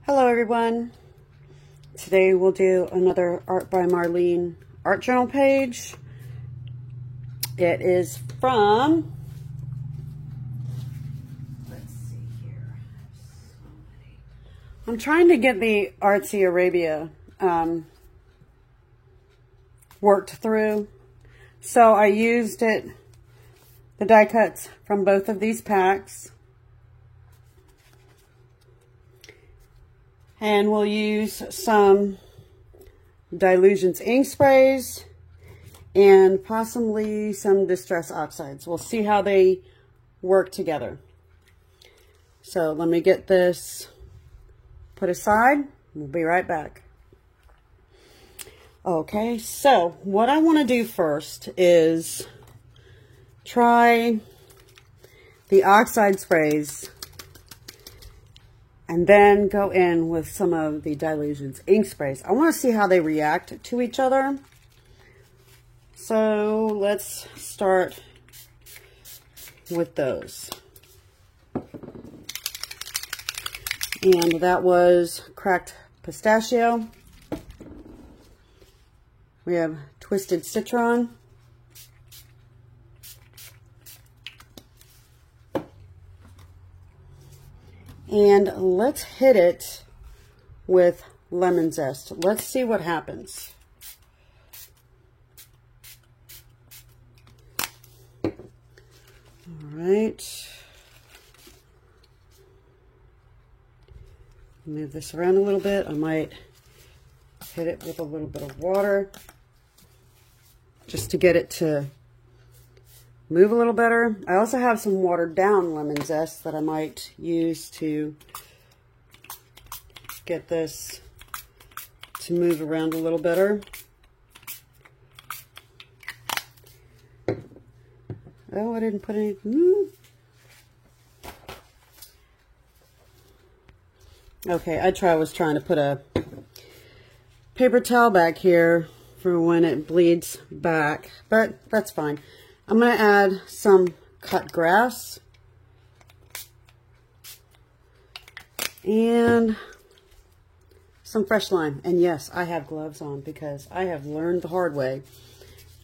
Hello everyone. Today we'll do another Art by Marlene art journal page. It is from, let's see here. I'm trying to get the Artsy Arabia worked through. So I used the die cuts from both of these packs. And we'll use some Dylusions ink sprays and possibly some Distress Oxides. We'll see how they work together. So let me get this put aside. We'll be right back. Okay, so what I want to do first is try the oxide sprays and then go in with some of the Dylusions ink sprays. I want to see how they react to each other. So let's start with those. And that was Cracked Pistachio. We have Twisted Citron. And let's hit it with lemon zest. Let's see what happens. All right. Move this around a little bit. I might hit it with a little bit of water just to get it to move a little better. I also have some watered down lemon zest that I might use to get this to move around a little better. Oh, I didn't put any. Okay, I was trying to put a paper towel back here for when it bleeds back, but that's fine. I'm going to add some cut grass and some fresh lime. And yes, I have gloves on because I have learned the hard way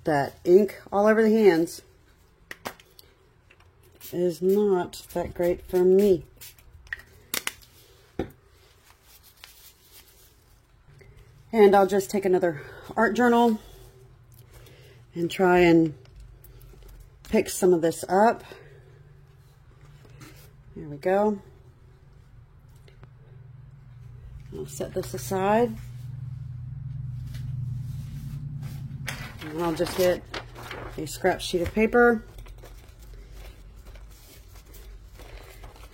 that ink all over the hands is not that great for me. And I'll just take another art journal and try and pick some of this up. There we go. I'll set this aside. And I'll just get a scrap sheet of paper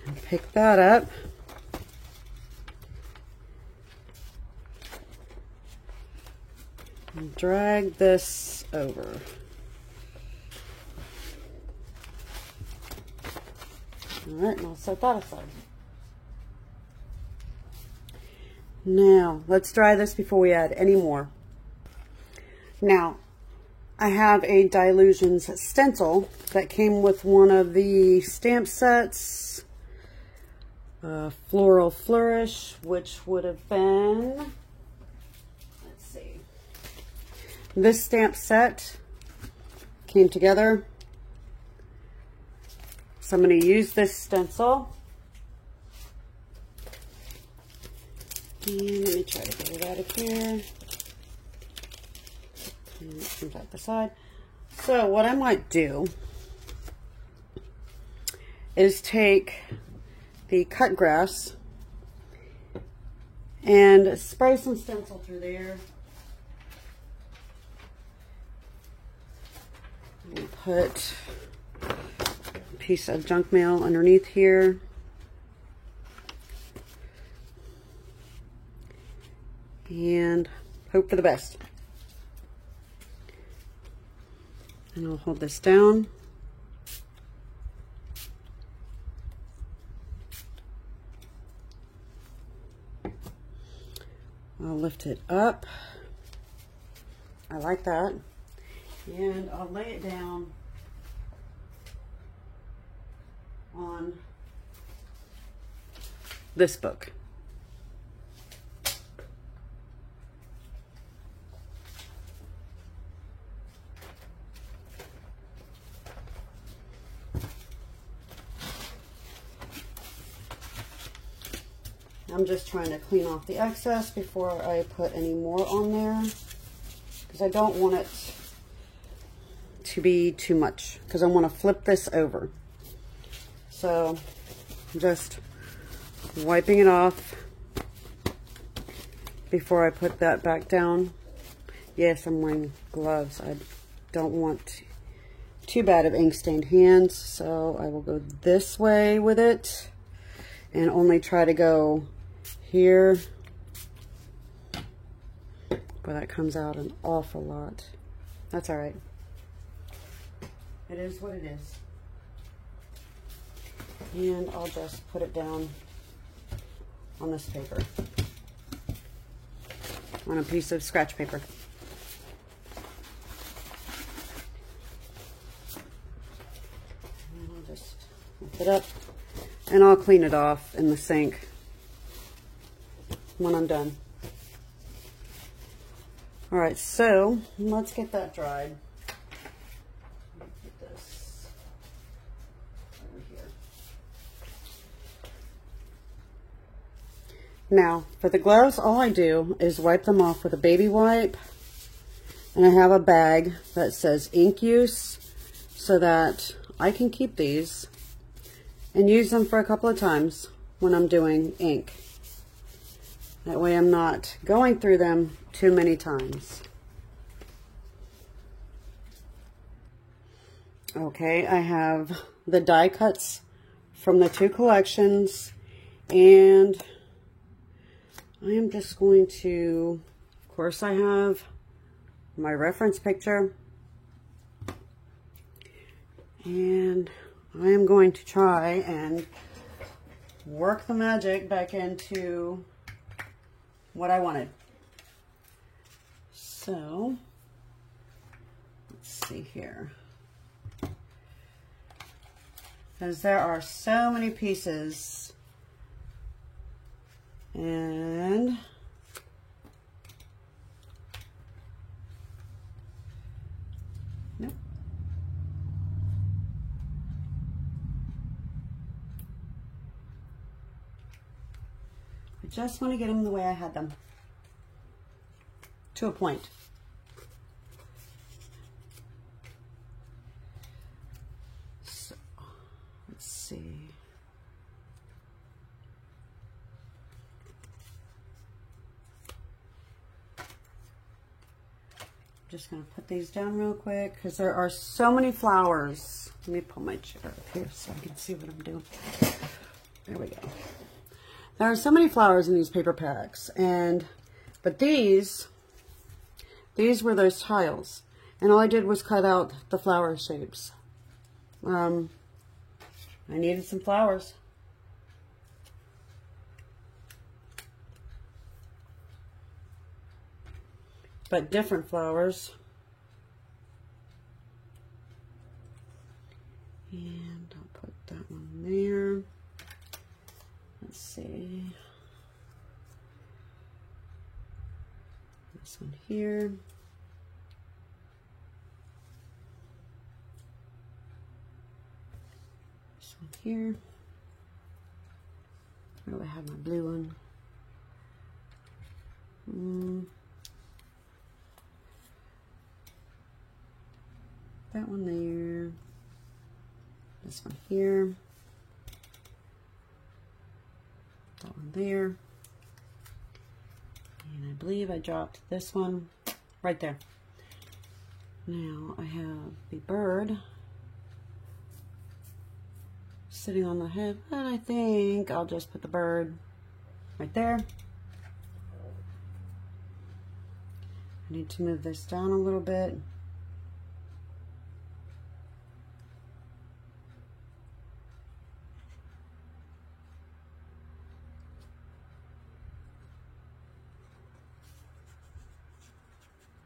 and pick that up. And drag this over. All right, and I'll set that aside. Now, let's dry this before we add any more. Now, I have a Dylusions stencil that came with one of the stamp sets. Floral Flourish, which would have been, let's see. This stamp set came together. So I'm going to use this stencil. And let me try to get it out of here. And it comes out the side. So what I might do is take the cut grass and spray some stencil through there. And put piece of junk mail underneath here. And hope for the best. And I'll hold this down. I'll lift it up. I like that. And I'll lay it down on this book. I'm just trying to clean off the excess before I put any more on there, because I don't want it to be too much, because I want to flip this over. So I'm just wiping it off before I put that back down. Yes, I'm wearing gloves. I don't want too bad of ink stained hands, so I will go this way with it and only try to go here, but that comes out an awful lot. That's all right. It is what it is. And I'll just put it down on this paper, on a piece of scratch paper. And I'll just lift it up, and I'll clean it off in the sink when I'm done. All right, so let's get that dried. Put this over here. Now, for the gloves, all I do is wipe them off with a baby wipe, and I have a bag that says ink use, so that I can keep these and use them for a couple of times when I'm doing ink. That way I'm not going through them too many times. Okay, I have the die cuts from the two collections, and I am just going to, of course I have my reference picture, and I am going to try and work the magic back into what I wanted. So, let's see here. Because there are so many pieces, and nope. I just want to get them the way I had them, to a point. So, let's see. Just going to put these down real quick because there are so many flowers. Let me pull my chair up here so I can see what I'm doing. There we go. There are so many flowers in these paper packs, but these were those tiles, and all I did was cut out the flower shapes. I needed some flowers. But different flowers. And I'll put that one there. Let's see. This one here. This one here. Where do I have my blue one? That one there. This one here. That one there. And I believe I dropped this one right there. Now I have the bird sitting on the head, and I think I'll just put the bird right there. I need to move this down a little bit.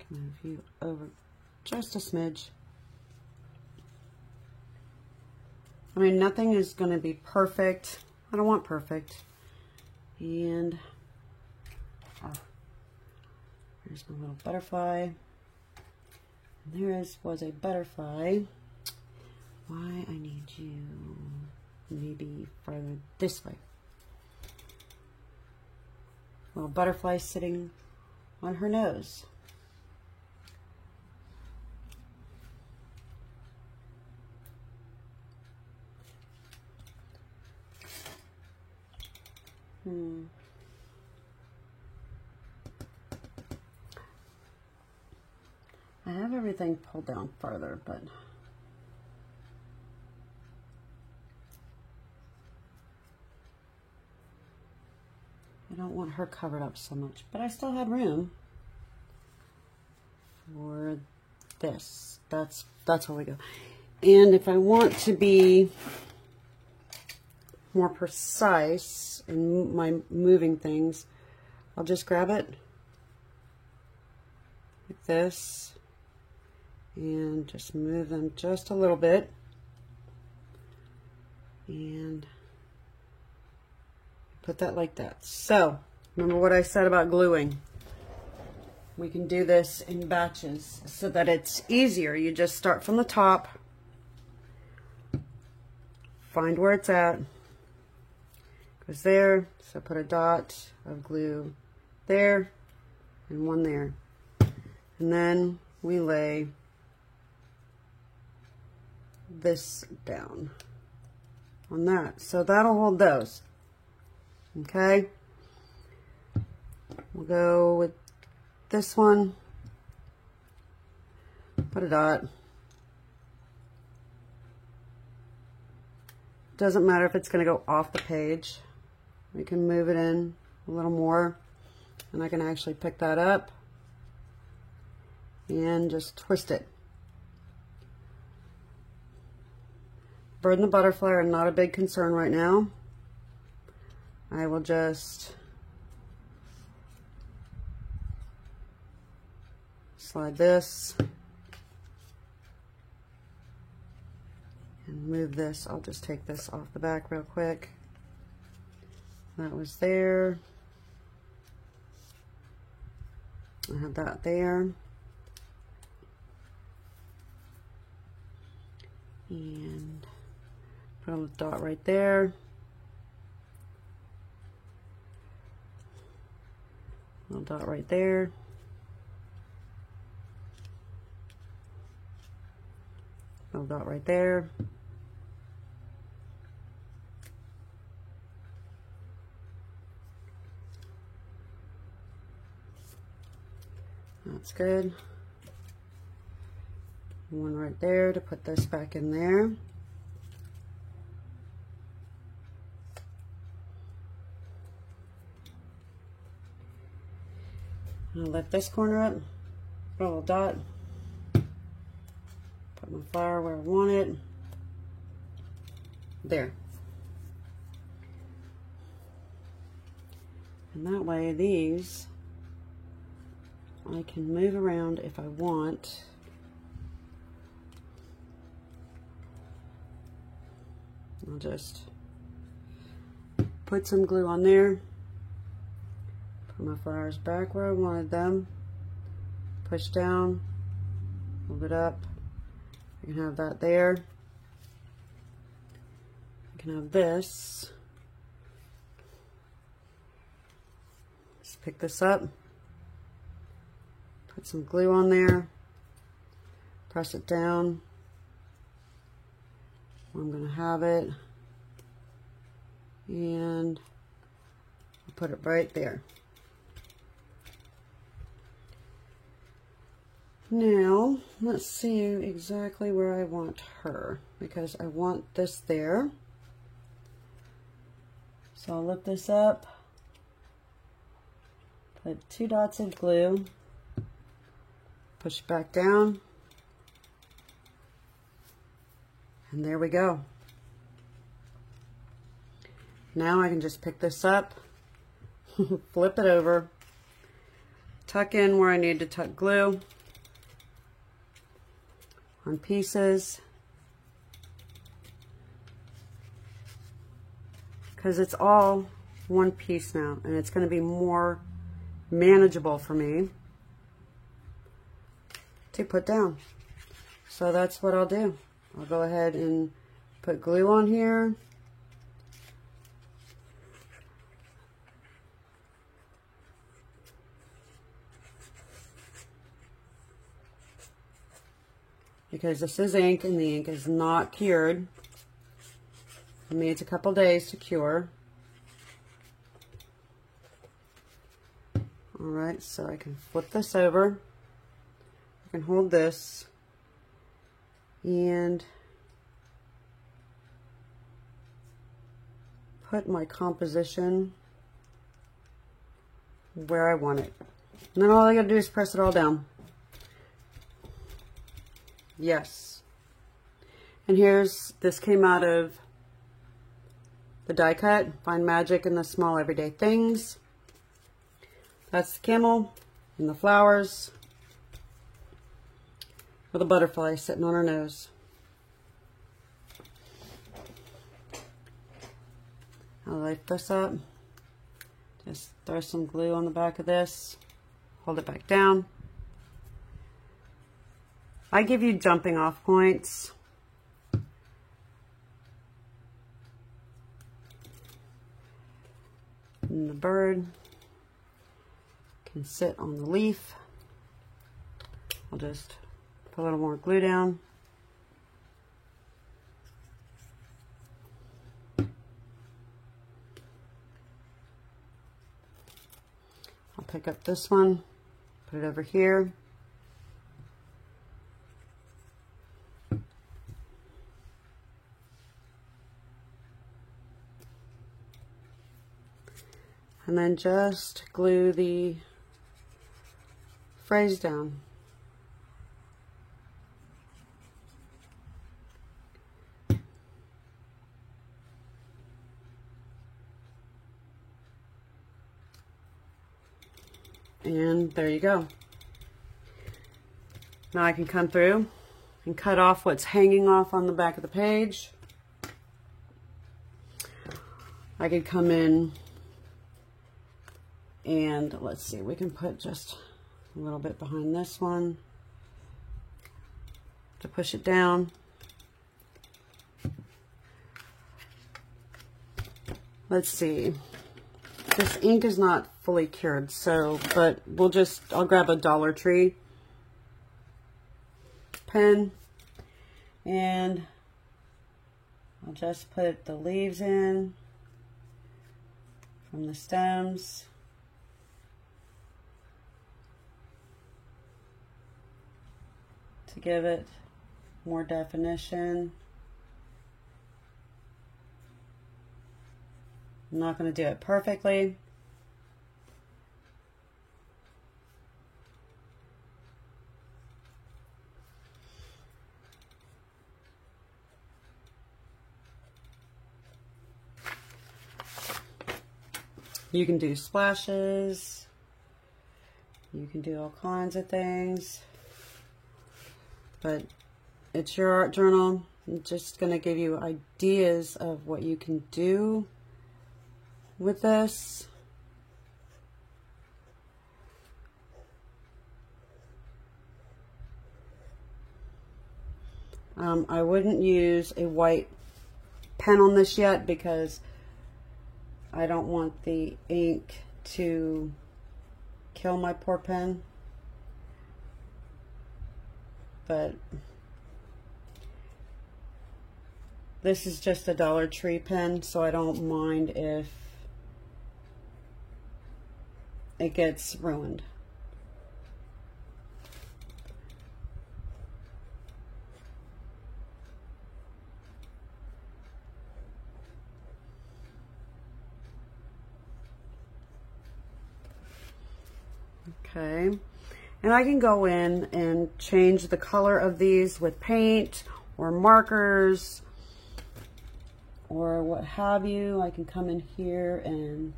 Move you over just a smidge. I mean, nothing is going to be perfect. I don't want perfect. And there's my little butterfly. And there was a butterfly. Why I need you maybe further this way. Little butterfly sitting on her nose. I have everything pulled down farther, but I don't want her covered up so much, but I still had room for this. That's where we go. And if I want to be more precise in my moving things, I'll just grab it like this and just move them just a little bit, and put that like that. So remember what I said about gluing. We can do this in batches so that it's easier. You just start from the top, find where it's at, goes there, so put a dot of glue there and one there, and then we lay this down on that, so that'll hold those. Okay, we'll go with this one, put a dot. Doesn't matter if it's going to go off the page. We can move it in a little more, and I can actually pick that up and just twist it. Bird and the butterfly are not a big concern right now. I will just slide this and move this. I'll just take this off the back real quick. That was there. I have that there. And put a little dot right there. Little dot right there. Little dot right there. That's good. One right there to put this back in there. I'll lift this corner up, put a little dot, put my flower where I want it. There. And that way these I can move around if I want. I'll just put some glue on there, put my flowers back where I wanted them, push down, hold it up. I can have that there. I can have this. Just pick this up, put some glue on there, press it down. I'm going to have it, and I'll put it right there. Now, let's see exactly where I want her, because I want this there. So I'll lift this up, put 2 dots of glue, push it back down, and there we go. Now I can just pick this up, flip it over, tuck in where I need to tuck glue on pieces, because it's all one piece now, and it's going to be more manageable for me to put down. So that's what I'll do. I'll go ahead and put glue on here. because this is ink and the ink is not cured. It needs a couple days to cure. All right, so I can flip this over. I can hold this and put my composition where I want it. And then all I gotta do is press it all down. Yes. And this came out of the die cut, Find Magic in the Small Everyday Things. That's the camel and the flowers with a butterfly sitting on her nose. I'll lift this up. Just throw some glue on the back of this. Hold it back down. I give you jumping off points. And the bird can sit on the leaf. I'll just put a little more glue down. I'll pick up this one, put it over here. And then just glue the phrase down. And there you go. Now I can come through and cut off what's hanging off on the back of the page. I could come in and let's see, we can put just a little bit behind this one to push it down. Let's see. This ink is not fully cured, so, but I'll grab a Dollar Tree pen and I'll just put the leaves in from the stems. To give it more definition. I'm not going to do it perfectly. You can do splashes. You can do all kinds of things. But it's your art journal. I'm just going to give you ideas of what you can do with this. I wouldn't use a white pen on this yet because I don't want the ink to kill my poor pen. But this is just a Dollar Tree pen, so I don't mind if it gets ruined. Okay. And I can go in and change the color of these with paint or markers or what have you. I can come in here and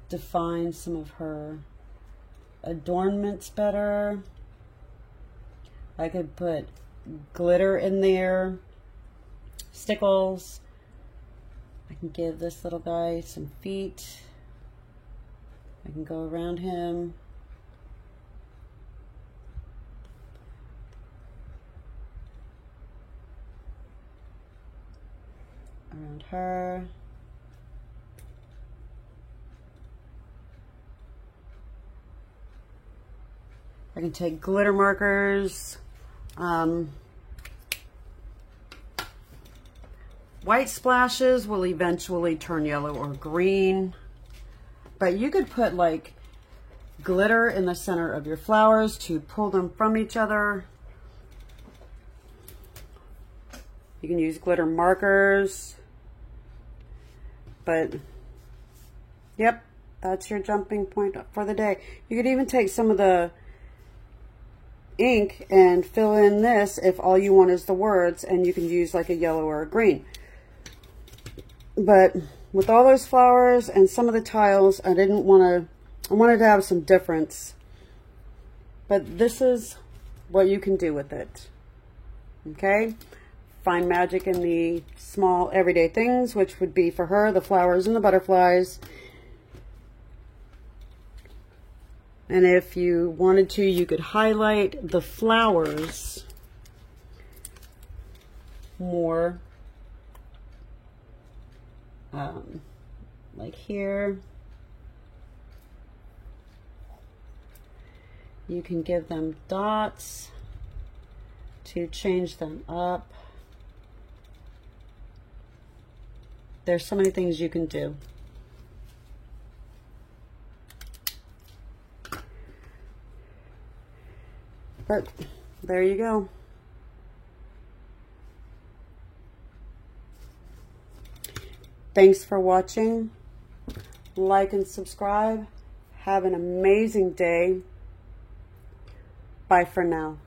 define some of her adornments better. I could put glitter in there, stickles. I can give this little guy some feet. I can go around him. Around her. I can take glitter markers. White splashes will eventually turn yellow or green, but you could put like glitter in the center of your flowers to pull them from each other. You can use glitter markers, but yep, that's your jumping point for the day. You could even take some of the ink and fill in this if all you want is the words, and you can use like a yellow or a green. But with all those flowers and some of the tiles, I wanted to have some difference. But this is what you can do with it. Okay? Find magic in the small everyday things, which would be for her, the flowers and the butterflies. And if you wanted to, you could highlight the flowers more. Like here. You can give them dots to change them up. There's so many things you can do. But there you go. Thanks for watching. Like and subscribe. Have an amazing day. Bye for now.